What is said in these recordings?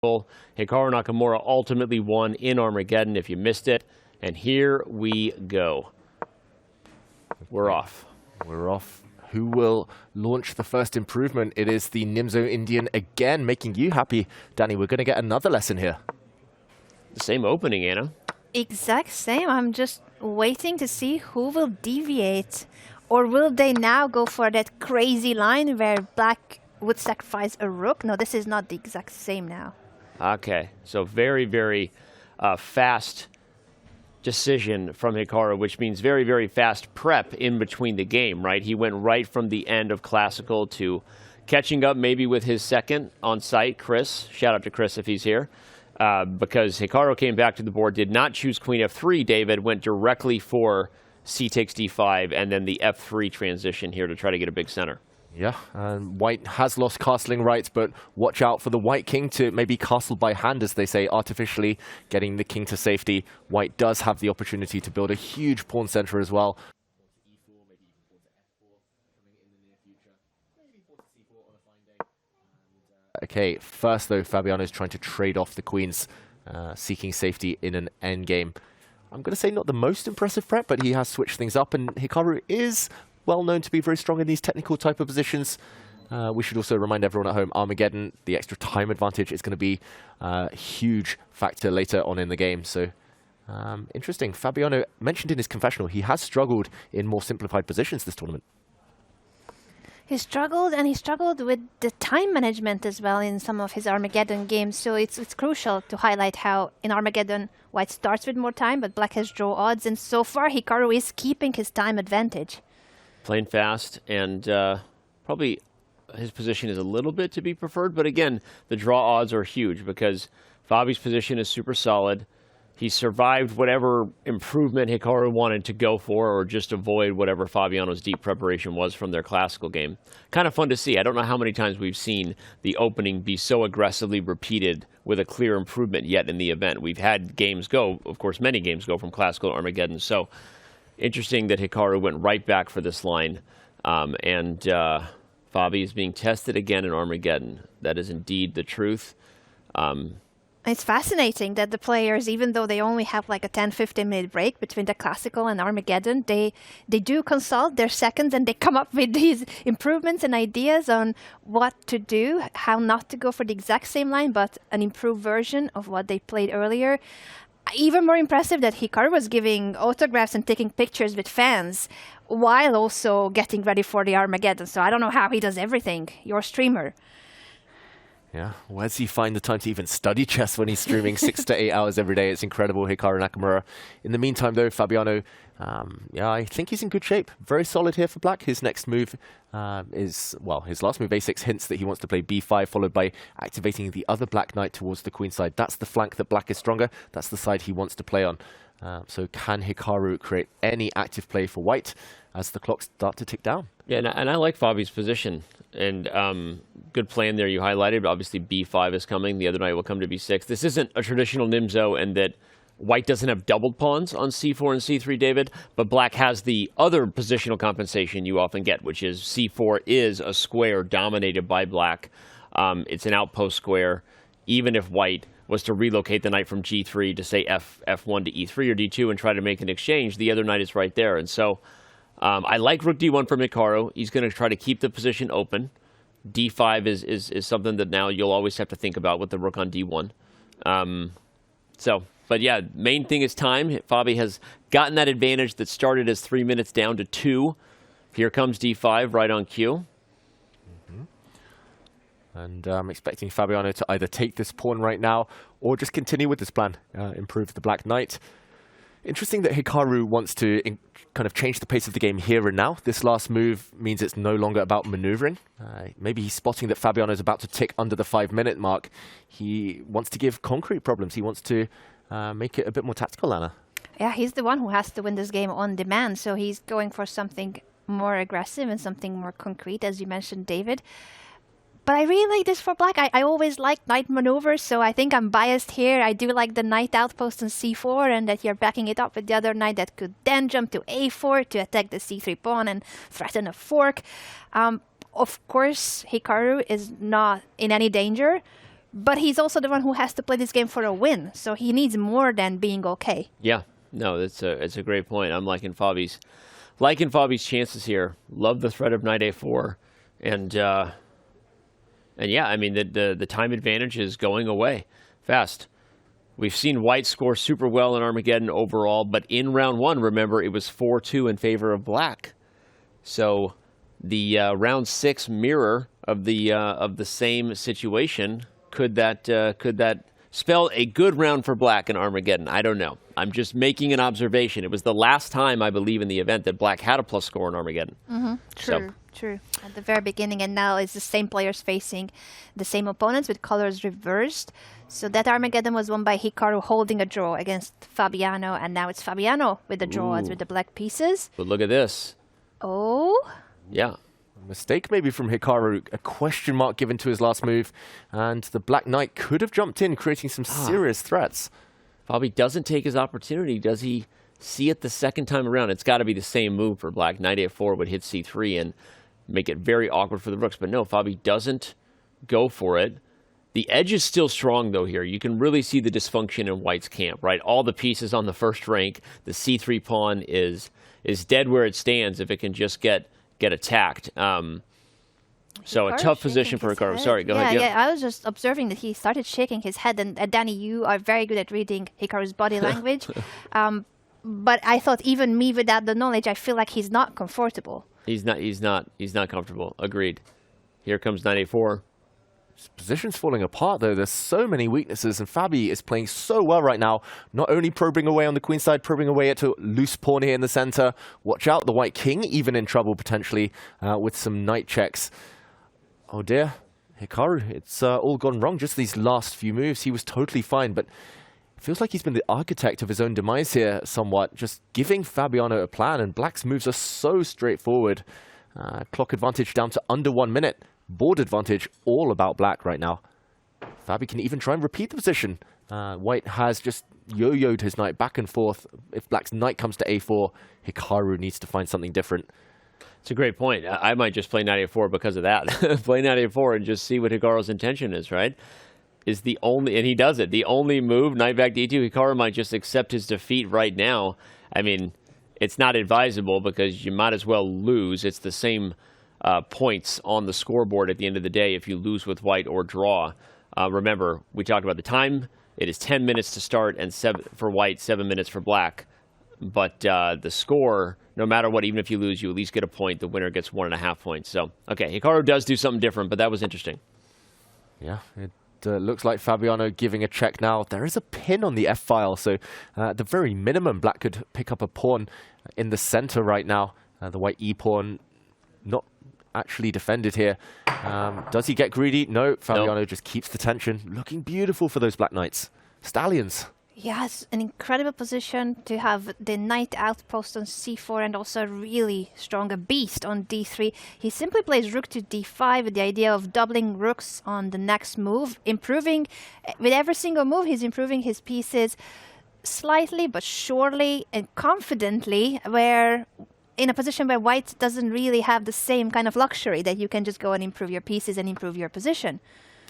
Hikaru Nakamura ultimately won in Armageddon if you missed it. And here we go. We're off. We're off. Who will launch the first improvement? It is the Nimzo Indian again, making you happy. Danny, we're going to get another lesson here. The same opening, Anna. Exact same. I'm just waiting to see who will deviate. Or will they now go for that crazy line where black would sacrifice a rook? No, this is not the exact same now. Okay, so very, very fast decision from Hikaru, which means very, very fast prep in between the game, right? He went right from the end of Classical to catching up maybe with his second on site, Chris. Shout out to Chris if he's here. Because Hikaru came back to the board, did not choose Queen F3, David, went directly for C takes D5, and then the F3 transition here to try to get a big center. Yeah, and white has lost castling rights, but watch out for the white king to maybe castle by hand, as they say, artificially getting the king to safety. White does have the opportunity to build a huge pawn center as well. Okay, first though, Fabiano is trying to trade off the queens, seeking safety in an endgame. I'm going to say not the most impressive prep, but he has switched things up, and Hikaru is well known to be very strong in these technical type of positions. We should also remind everyone at home, Armageddon, the extra time advantage is going to be a huge factor later on in the game. So interesting. Fabiano mentioned in his confessional he has struggled in more simplified positions this tournament. He struggled, and he struggled with the time management as well in some of his Armageddon games. So it's crucial to highlight how in Armageddon, white starts with more time, but black has draw odds. And so far, Hikaru is keeping his time advantage. Playing fast, and probably his position is a little bit to be preferred. But again, the draw odds are huge because Fabi's position is super solid. He survived whatever improvement Hikaru wanted to go for, or just avoid whatever Fabiano's deep preparation was from their classical game. Kind of fun to see. I don't know how many times we've seen the opening be so aggressively repeated with a clear improvement yet in the event. We've had games go, of course, many games go from classical to Armageddon. So interesting that Hikaru went right back for this line. And Fabi is being tested again in Armageddon. That is indeed the truth. It's fascinating that the players, even though they only have like a 10-15 minute break between the classical and Armageddon, they do consult their seconds and they come up with these improvements and ideas on what to do, how not to go for the exact same line, but an improved version of what they played earlier. Even more impressive that Hikaru was giving autographs and taking pictures with fans while also getting ready for the Armageddon. So I don't know how he does everything. Your streamer. Yeah, where does he find the time to even study chess when he's streaming 6 to 8 hours every day? It's incredible, Hikaru Nakamura. In the meantime, though, Fabiano, yeah, I think he's in good shape. Very solid here for black. His next move is, well, his last move, a6, hints that he wants to play b5, followed by activating the other black knight towards the queen side. That's the flank that black is stronger. That's the side he wants to play on. So can Hikaru create any active play for white as the clocks start to tick down? Yeah, and I like Fabi's position. And good plan there you highlighted. Obviously, b5 is coming. The other knight will come to b6. This isn't a traditional Nimzo in that white doesn't have doubled pawns on c4 and c3, David, but black has the other positional compensation you often get, which is c4 is a square dominated by black. It's an outpost square. Even if white was to relocate the knight from g3 to, say, f1 to e3 or d2 and try to make an exchange, the other knight is right there. And so I like rook d1 from Hikaru. He's going to try to keep the position open. d5 is something that now you'll always have to think about with the rook on d1. But yeah, main thing is time. Fabi has gotten that advantage that started as 3 minutes down to 2. Here comes d5 right on cue. And I'm expecting Fabiano to either take this pawn right now or just continue with this plan, improve the black knight. Interesting that Hikaru wants to kind of change the pace of the game here and now. This last move means it's no longer about maneuvering. Maybe he's spotting that Fabiano is about to tick under the 5-minute mark. He wants to give concrete problems. He wants to make it a bit more tactical, Anna. Yeah, he's the one who has to win this game on demand. So he's going for something more aggressive and something more concrete, as you mentioned, David. But I really like this for black. I always like knight maneuvers, so I think I'm biased here. I do like the knight outpost on c4, and that you're backing it up with the other knight that could then jump to a4 to attack the c3 pawn and threaten a fork. Of course, Hikaru is not in any danger, but he's also the one who has to play this game for a win. So he needs more than being okay. Yeah, no, it's a great point. I'm liking Fabi's chances here. Love the threat of knight a4, and yeah, I mean the time advantage is going away fast. We've seen White score super well in Armageddon overall, but in round one, remember, it was 4-2 in favor of Black. So the round 6 mirror of the same situation, could that spell a good round for Black in Armageddon? I don't know. I'm just making an observation. It was the last time, I believe, in the event that Black had a plus score in Armageddon. True. At the very beginning, and now it's the same players facing the same opponents with colors reversed. So that Armageddon was won by Hikaru holding a draw against Fabiano, and now it's Fabiano with the draw odds with the black pieces. But look at this. Oh. Yeah. Mistake maybe from Hikaru, a question mark given to his last move, and the Black Knight could have jumped in, creating some serious threats. Fabi doesn't take his opportunity. Does he see it the second time around? It's got to be the same move for Black. Knight a4 would hit c3 and make it very awkward for the rooks. But no, Fabi doesn't go for it. The edge is still strong, though, here. You can really see the dysfunction in White's camp, right? All the pieces on the first rank. The c3 pawn is dead where it stands if it can just get attacked. So a tough position for Hikaru. Sorry, go ahead. Yeah, I was just observing that he started shaking his head. And Danny, you are very good at reading Hikaru's body language. But I thought even me without the knowledge, I feel like he's not comfortable. He's not comfortable. Agreed. Here comes knight a4. His position's falling apart, though. There's so many weaknesses, and Fabi is playing so well right now. Not only probing away on the queen side, probing away at a loose pawn here in the center. Watch out, the white king even in trouble potentially with some knight checks. Oh dear, Hikaru, it's all gone wrong. Just these last few moves, he was totally fine, but it feels like he's been the architect of his own demise here somewhat, just giving Fabiano a plan, and Black's moves are so straightforward. Clock advantage down to under 1 minute. Board advantage all about Black right now. Fabi can even try and repeat the position. White has just yo-yoed his knight back and forth. If Black's knight comes to a4, Hikaru needs to find something different. It's a great point. I might just play knight a4 because of that. Play knight a4 and just see what Hikaru's intention is, right? Is the only, and he does it, the only move, knight back to e2. Hikaru might just accept his defeat right now. I mean, it's not advisable because you might as well lose. It's the same points on the scoreboard at the end of the day if you lose with White or draw. Remember, we talked about the time. It is 10 minutes to start and for White, 7 minutes for Black. But the score, no matter what, even if you lose, you at least get a point. The winner gets 1.5 points. So, okay, Hikaru does do something different, but that was interesting. Yeah, it looks like Fabiano giving a check now. There is a pin on the f-file, so at the very minimum, Black could pick up a pawn in the center right now. The white e-pawn not actually defended here. Does he get greedy? No, Fabiano just keeps the tension. Looking beautiful for those Black Knights. Stallions. Yes, an incredible position to have the knight outpost on c4 and also a really strong beast on d3. He simply plays rook to d5 with the idea of doubling rooks on the next move, improving with every single move. He's improving his pieces slightly but surely and confidently, where in a position where White doesn't really have the same kind of luxury that you can just go and improve your pieces and improve your position.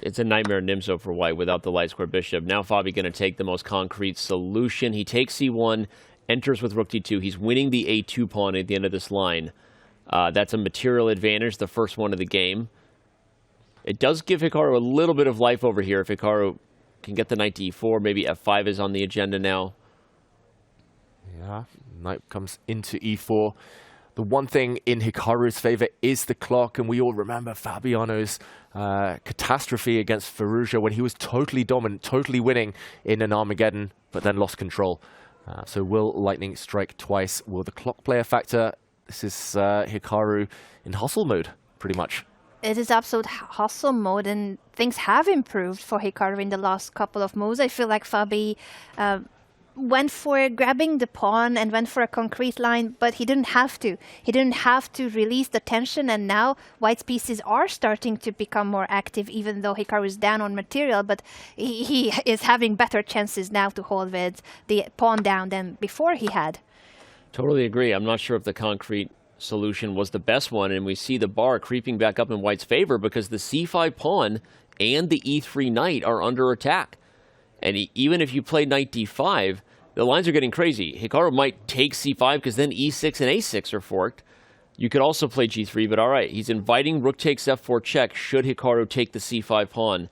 It's a nightmare Nimzo for White without the light square bishop. Now Fabi going to take the most concrete solution. He takes c1, enters with rook d2. He's winning the a2 pawn at the end of this line. That's a material advantage, the first one of the game. It does give Hikaru a little bit of life over here if Hikaru can get the knight to e4. Maybe f5 is on the agenda now. Yeah, knight comes into e4. The one thing in Hikaru's favor is the clock, and we all remember Fabiano's catastrophe against Firouzja when he was totally dominant, totally winning in an Armageddon, but then lost control. So will lightning strike twice? Will the clock play a factor? This is Hikaru in hustle mode, pretty much. It is absolute hustle mode, and things have improved for Hikaru in the last couple of moves. I feel like Fabi went for grabbing the pawn and went for a concrete line, but he didn't have to. He didn't have to release the tension, and now White's pieces are starting to become more active, even though Hikaru is down on material, but he is having better chances now to hold with the pawn down than before he had. Totally agree. I'm not sure if the concrete solution was the best one, and we see the bar creeping back up in White's favor because the c5 pawn and the e3 knight are under attack. And even if you play knight d5, the lines are getting crazy. Hikaru might take c5 because then e6 and a6 are forked. You could also play g3, but all right, he's inviting rook takes f4 check should Hikaru take the c5 pawn.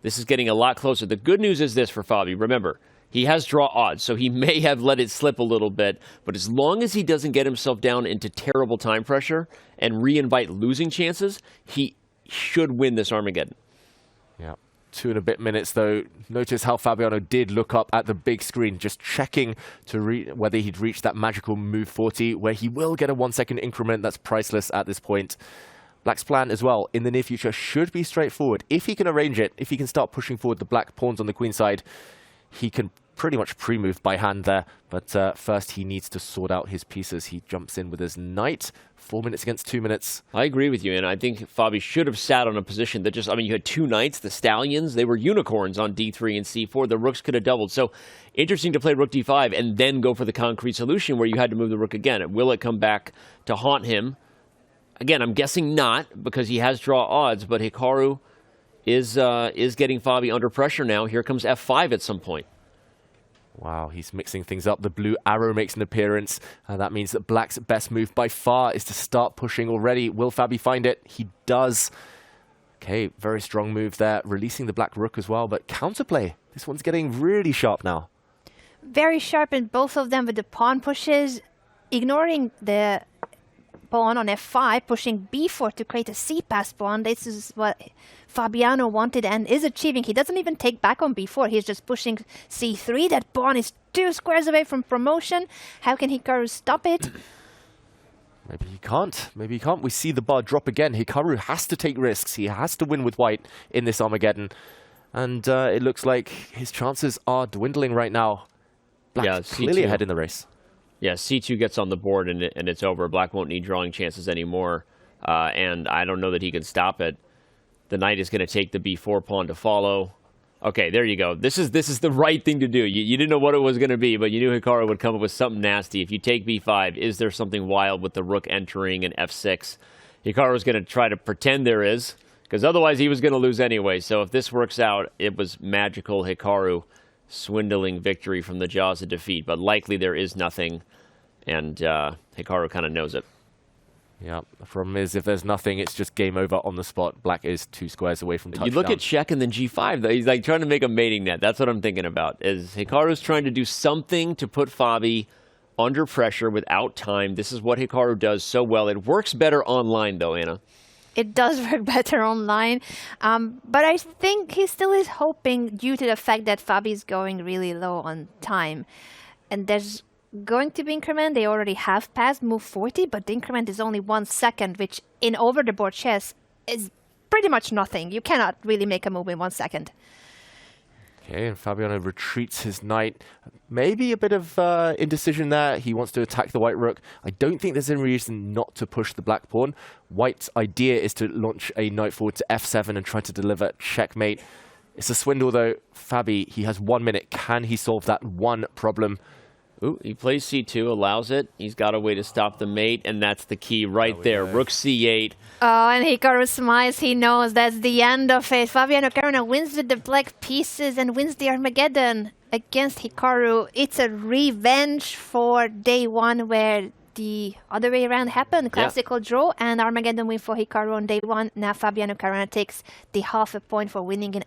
This is getting a lot closer. The good news is this for Fabi. Remember, he has draw odds, so he may have let it slip a little bit, but as long as he doesn't get himself down into terrible time pressure and re-invite losing chances, he should win this Armageddon. Yeah. 2 and a bit minutes, though. Notice how Fabiano did look up at the big screen, just checking to whether he'd reached that magical move 40, where he will get a 1-second increment. That's priceless at this point. Black's plan as well in the near future should be straightforward. If he can arrange it, if he can start pushing forward the black pawns on the queen side, he can pretty much pre-move by hand there. But first he needs to sort out his pieces. He jumps in with his knight. 4 minutes against 2 minutes. I agree with you, and I think Fabi should have sat on a position that just, I mean, you had 2 knights, the stallions, they were unicorns on d3 and c4. The rooks could have doubled. So interesting to play rook d5 and then go for the concrete solution where you had to move the rook again. Will it come back to haunt him? Again, I'm guessing not because he has draw odds, but Hikaru is getting Fabi under pressure now. Here comes f5 at some point. Wow, he's mixing things up. The blue arrow makes an appearance. That means that Black's best move by far is to start pushing already. Will Fabi find it? He does. Okay, very strong move there. Releasing the black rook as well, but counterplay. This one's getting really sharp now. Very sharp in both of them with the pawn pushes, ignoring the pawn on f5, pushing b4 to create a c-pass pawn. This is what Fabiano wanted and is achieving. He doesn't even take back on b4. He's just pushing c3. That pawn is 2 squares away from promotion. How can Hikaru stop it? Maybe he can't. Maybe he can't. We see the bar drop again. Hikaru has to take risks. He has to win with white in this Armageddon. And it looks like his chances are dwindling right now. Black clearly ahead in the race. Yeah, c2 gets on the board and it's over. Black won't need drawing chances anymore. And I don't know that he can stop it. The knight is going to take the b4 pawn to follow. Okay, there you go. This is the right thing to do. You didn't know what it was going to be, but you knew Hikaru would come up with something nasty. If you take b5, is there something wild with the rook entering and f6? Hikaru was going to try to pretend there is, because otherwise he was going to lose anyway. So if this works out, it was magical Hikaru swindling victory from the jaws of defeat. But likely there is nothing, and Hikaru kind of knows it. Yeah, the problem is if there's nothing, it's just game over on the spot. Black is 2 squares away from touchdown. You look at check and then g5, though. He's like trying to make a mating net. That's what I'm thinking about. Is Hikaru's trying to do something to put Fabi under pressure without time. This is what Hikaru does so well. It works better online, though, Anna. It does work better online. But I think he still is hoping due to the fact that Fabi is going really low on time. And there's going to be increment. They already have passed move 40, but the increment is only 1 second, which in over-the-board chess is pretty much nothing. You cannot really make a move in 1 second. Okay, and Fabiano retreats his knight. Maybe a bit of indecision there. He wants to attack the white rook. I don't think there's any reason not to push the black pawn. White's idea is to launch a knight forward to f7 and try to deliver checkmate. It's a swindle, though. Fabi, he has 1 minute. Can he solve that one problem? Ooh, he plays c2, allows it. He's got a way to stop the mate, and that's the key right there. Rook c8. Oh, and Hikaru smiles. He knows that's the end of it. Fabiano Caruana wins with the black pieces and wins the Armageddon against Hikaru. It's a revenge for day 1 where the other way around happened. Classical draw and Armageddon win for Hikaru on day 1. Now Fabiano Caruana takes the half a point for winning in